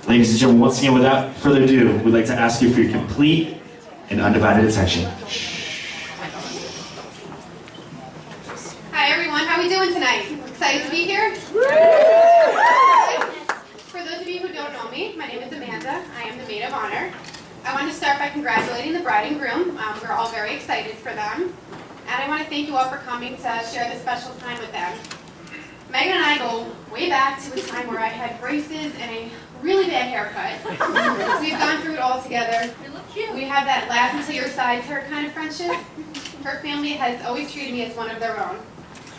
Ladies and gentlemen, once again, without further ado, we'd like to ask you for your complete and undivided attention. Hi everyone, how are we doing tonight? Excited to be here? For those of you who don't know me, my name is Amanda. I am the Maid of Honor. I want to start by congratulating the bride and groom. We're all very excited for them. And I want to thank you all for coming to share this special time with them. Megan and I go way back to a time where I had braces and a really bad haircut. We've gone through it all together. We have that laugh until your sides hurt kind of friendship. Her family has always treated me as one of their own.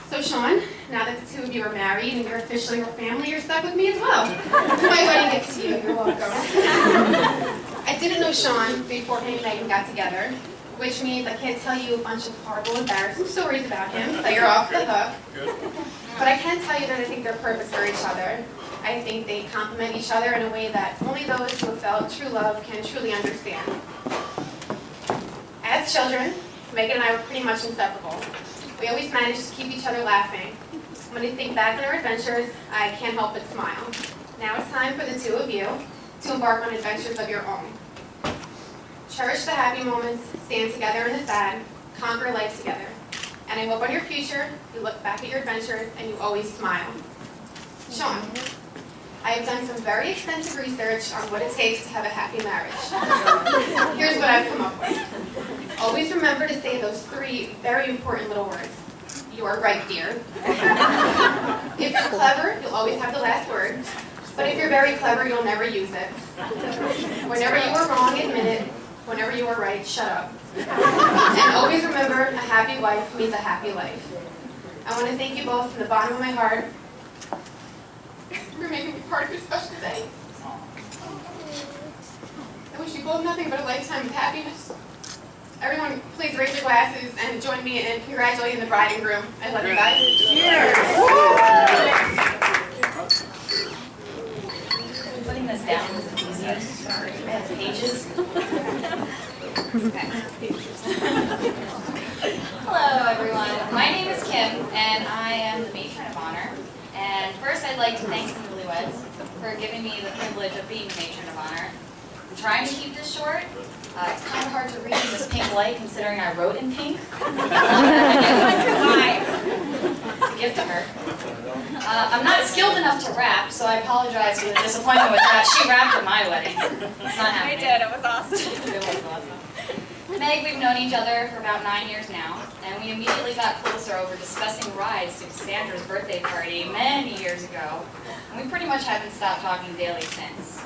So Sean, now that the two of you are married and you're officially your family, you're stuck with me as well. My wedding gift to you, you're welcome. I didn't know Sean before him and Megan got together, which means I can't tell you a bunch of horrible, embarrassing stories about him, so you're off the hook. But I can tell you that I think they're perfect for each other. I think they complement each other in a way that only those who have felt true love can truly understand. As children, Megan and I were pretty much inseparable. We always managed to keep each other laughing. When I think back on our adventures, I can't help but smile. Now it's time for the two of you to embark on adventures of your own. Cherish the happy moments, stand together in the sad, conquer life together. And I hope on your future, you look back at your adventures and you always smile. Sean, I have done some very extensive research on what it takes to have a happy marriage. Here's what I've come up with. Always remember to say those three very important little words. You are right, dear. If you're clever, you'll always have the last word. But if you're very clever, you'll never use it. Whenever you are wrong, admit it. Whenever you are right, shut up. And always remember, a happy wife means a happy life. I want to thank you both from the bottom of my heart for making me part of your special day. I wish you both nothing but a lifetime of happiness. Everyone, please raise your glasses and join me in congratulating the bride and groom. I love you guys. Cheers! Putting this down is easier. Sorry, I have pages. Okay. Hello, everyone. My name is Kim, and I am the Maitron of Honor. And first, I'd like to thank the newlyweds for giving me the privilege of being Maitron of Honor. I'm trying to keep this short. It's kind of hard to read in this pink light, considering I wrote in pink. Why? It's a gift to her. I'm not skilled enough to rap, so I apologize for the disappointment with that. She rapped at my wedding. It's not happening. I did. It was awesome. It was awesome. Meg, we've known each other for about 9 years now, and we immediately got closer over discussing rides to Cassandra's birthday party many years ago, and we pretty much haven't stopped talking daily since.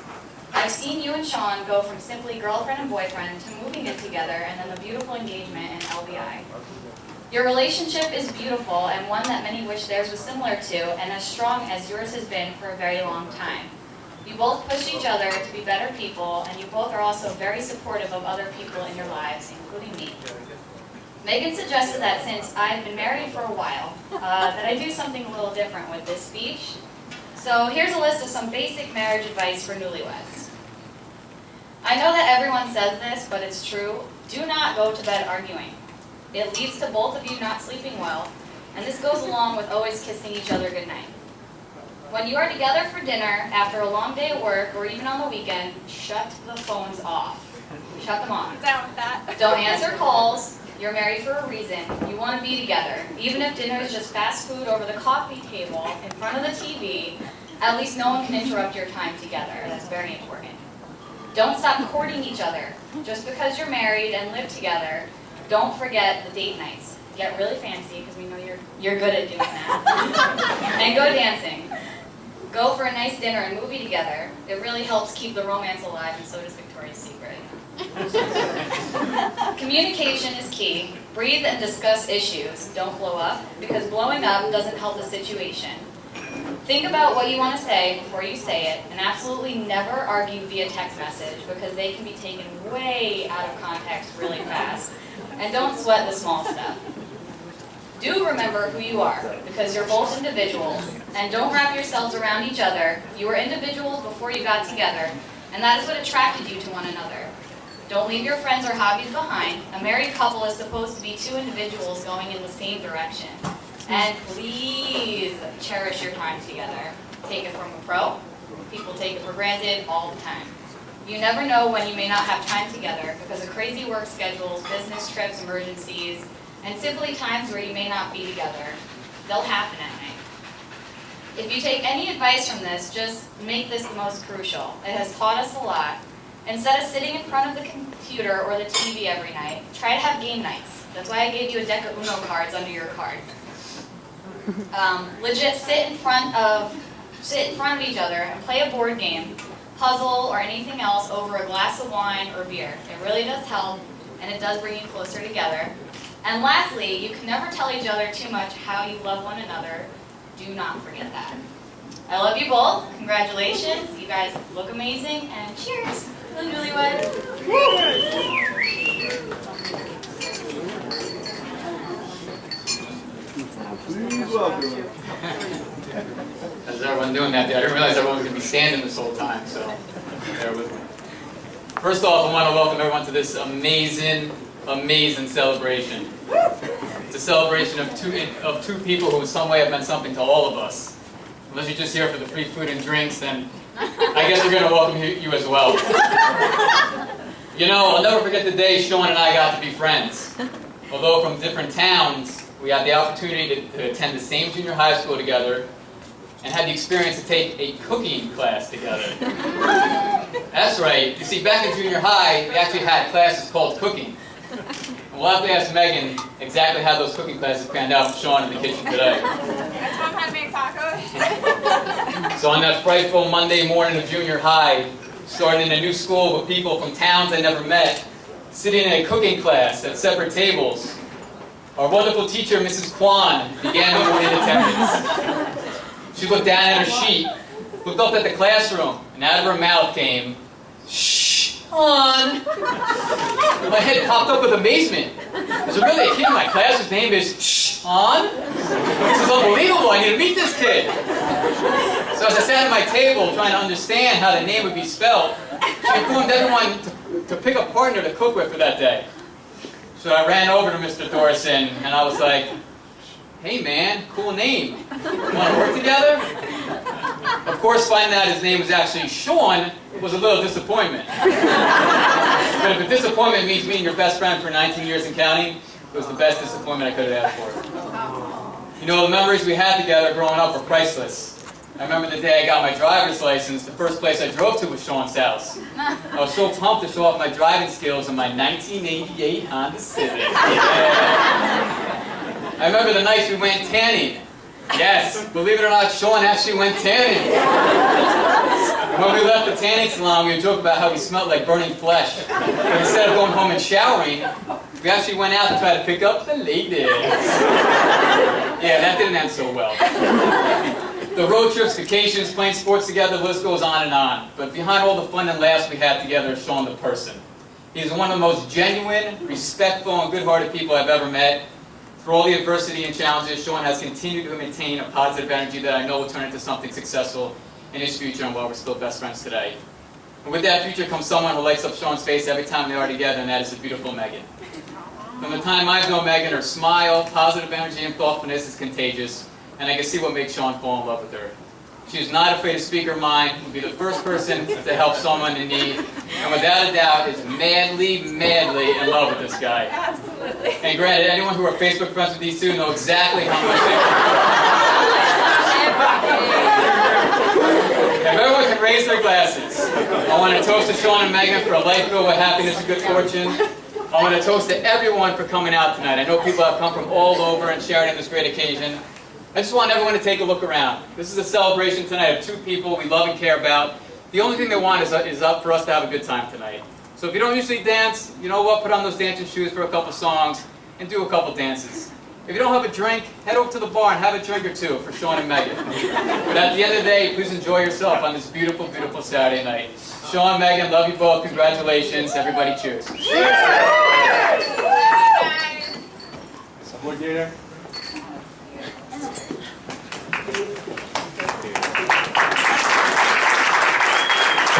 I've seen you and Sean go from simply girlfriend and boyfriend to moving it together and then the beautiful engagement in LBI. Your relationship is beautiful and one that many wish theirs was similar to and as strong as yours has been for a very long time. You both push each other to be better people, and you both are also very supportive of other people in your lives, including me. Megan suggested that since I've been married for a while, that I do something a little different with this speech. So here's a list of some basic marriage advice for newlyweds. I know that everyone says this, but it's true. Do not go to bed arguing. It leads to both of you not sleeping well, and this goes along with always kissing each other goodnight. When you are together for dinner, after a long day at work, or even on the weekend, shut the phones off. Shut them off. I'm down with that. Don't answer calls. You're married for a reason. You want to be together. Even if dinner is just fast food over the coffee table in front of the TV, at least no one can interrupt your time together. That's very important. Don't stop courting each other. Just because you're married and live together, don't forget the date nights. Get really fancy, because we know you're good at doing that. And go dancing. Go for a nice dinner and movie together. It really helps keep the romance alive, and so does Victoria's Secret. Communication is key. Breathe and discuss issues. Don't blow up, because blowing up doesn't help the situation. Think about what you want to say before you say it, and absolutely never argue via text message, because they can be taken way out of context really fast. And don't sweat the small stuff. Do remember who you are, because you're both individuals, and don't wrap yourselves around each other. You were individuals before you got together, and that is what attracted you to one another. Don't leave your friends or hobbies behind. A married couple is supposed to be two individuals going in the same direction. And please cherish your time together. Take it from a pro. People take it for granted all the time. You never know when you may not have time together because of crazy work schedules, business trips, emergencies, and simply times where you may not be together. They'll happen at night. If you take any advice from this, just make this the most crucial. It has taught us a lot. Instead of sitting in front of the computer or the TV every night, try to have game nights. That's why I gave you a deck of Uno cards under your card. Legit sit in front of each other and play a board game, puzzle, or anything else over a glass of wine or beer. It really does help, and it does bring you closer together. And lastly, you can never tell each other too much how you love one another. Do not forget that. I love you both. Congratulations. You guys look amazing, and cheers. That was really Please welcome. How's everyone doing that there? I didn't realize everyone was going to be standing this whole time, so bear with me. First off, I want to welcome everyone to this amazing celebration. It's a celebration of two people who in some way have meant something to all of us. Unless you're just here for the free food and drinks, then I guess we're going to welcome you as well. You know, I'll never forget the day Sean and I got to be friends. Although from different towns, we had the opportunity to attend the same junior high school together and had the experience to take a cooking class together. That's right. You see, back in junior high, we actually had classes called cooking. And we'll have to ask Megan exactly how those cooking classes panned out with Sean in the kitchen today. I taught him how to make tacos. So on that frightful Monday morning of junior high, starting in a new school with people from towns I never met, sitting in a cooking class at separate tables, our wonderful teacher, Mrs. Kwan, began the morning attendance. She looked down at her sheet, looked up at the classroom, and out of her mouth came, "Shh, on." My head popped up with amazement. Is there really a kid in my class whose name is Shh, on? This is unbelievable. I need to meet this kid. So as I sat at my table trying to understand how the name would be spelled, she informed everyone to pick a partner to cook with for that day. So I ran over to Mr. Thorson and I was like, "Hey man, cool name. Want to work together?" Of course, finding out his name was actually Sean was a little disappointment. But if a disappointment means meeting your best friend for 19 years and counting, it was the best disappointment I could have asked for. You know, the memories we had together growing up were priceless. I remember the day I got my driver's license, the first place I drove to was Sean's house. I was so pumped to show off my driving skills in my 1988 Honda Civic. Yeah. I remember the nights we went tanning. Yes, believe it or not, Sean actually went tanning. And when we left the tanning salon, we would joke about how we smelled like burning flesh. But instead of going home and showering, we actually went out to try to pick up the ladies. Yeah, that didn't end so well. The road trips, vacations, playing sports together, the list goes on and on. But behind all the fun and laughs we had together is Sean the person. He's one of the most genuine, respectful, and good-hearted people I've ever met. Through all the adversity and challenges, Sean has continued to maintain a positive energy that I know will turn into something successful in his future and while we're still best friends today. And with that future comes someone who lights up Sean's face every time they are together, and that is the beautiful Megan. From the time I've known Megan, her smile, positive energy, and thoughtfulness is contagious, and I can see what makes Sean fall in love with her. She is not afraid to speak her mind, will be the first person to help someone in need, and without a doubt is madly in love with this guy. Absolutely. And granted, anyone who are Facebook friends with these two know exactly how much they If everyone can raise their glasses, I want to toast to Sean and Megan for a life filled with happiness and good fortune. I want to toast to everyone for coming out tonight. I know people have come from all over and sharing in this great occasion. I just want everyone to take a look around. This is a celebration tonight of two people we love and care about. The only thing they want is up for us to have a good time tonight. So if you don't usually dance, you know what? Put on those dancing shoes for a couple songs and do a couple dances. If you don't have a drink, head over to the bar and have a drink or two for Sean and Megan. But at the end of the day, please enjoy yourself on this beautiful, beautiful Saturday night. Sean, Megan, love you both. Congratulations. Everybody cheers. Some more dinner.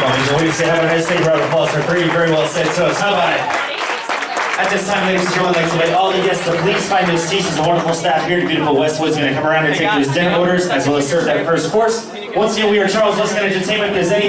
We say have a nice day, round of applause for 3 very well said toasts. How about it? At this time, ladies and gentlemen, I'd like to invite all the guests to please find those teachers and wonderful staff here at beautiful Westwood's going to come around and take those dinner orders as well as serve that first course. Once again, we are Charles Luskin Entertainment. If there's any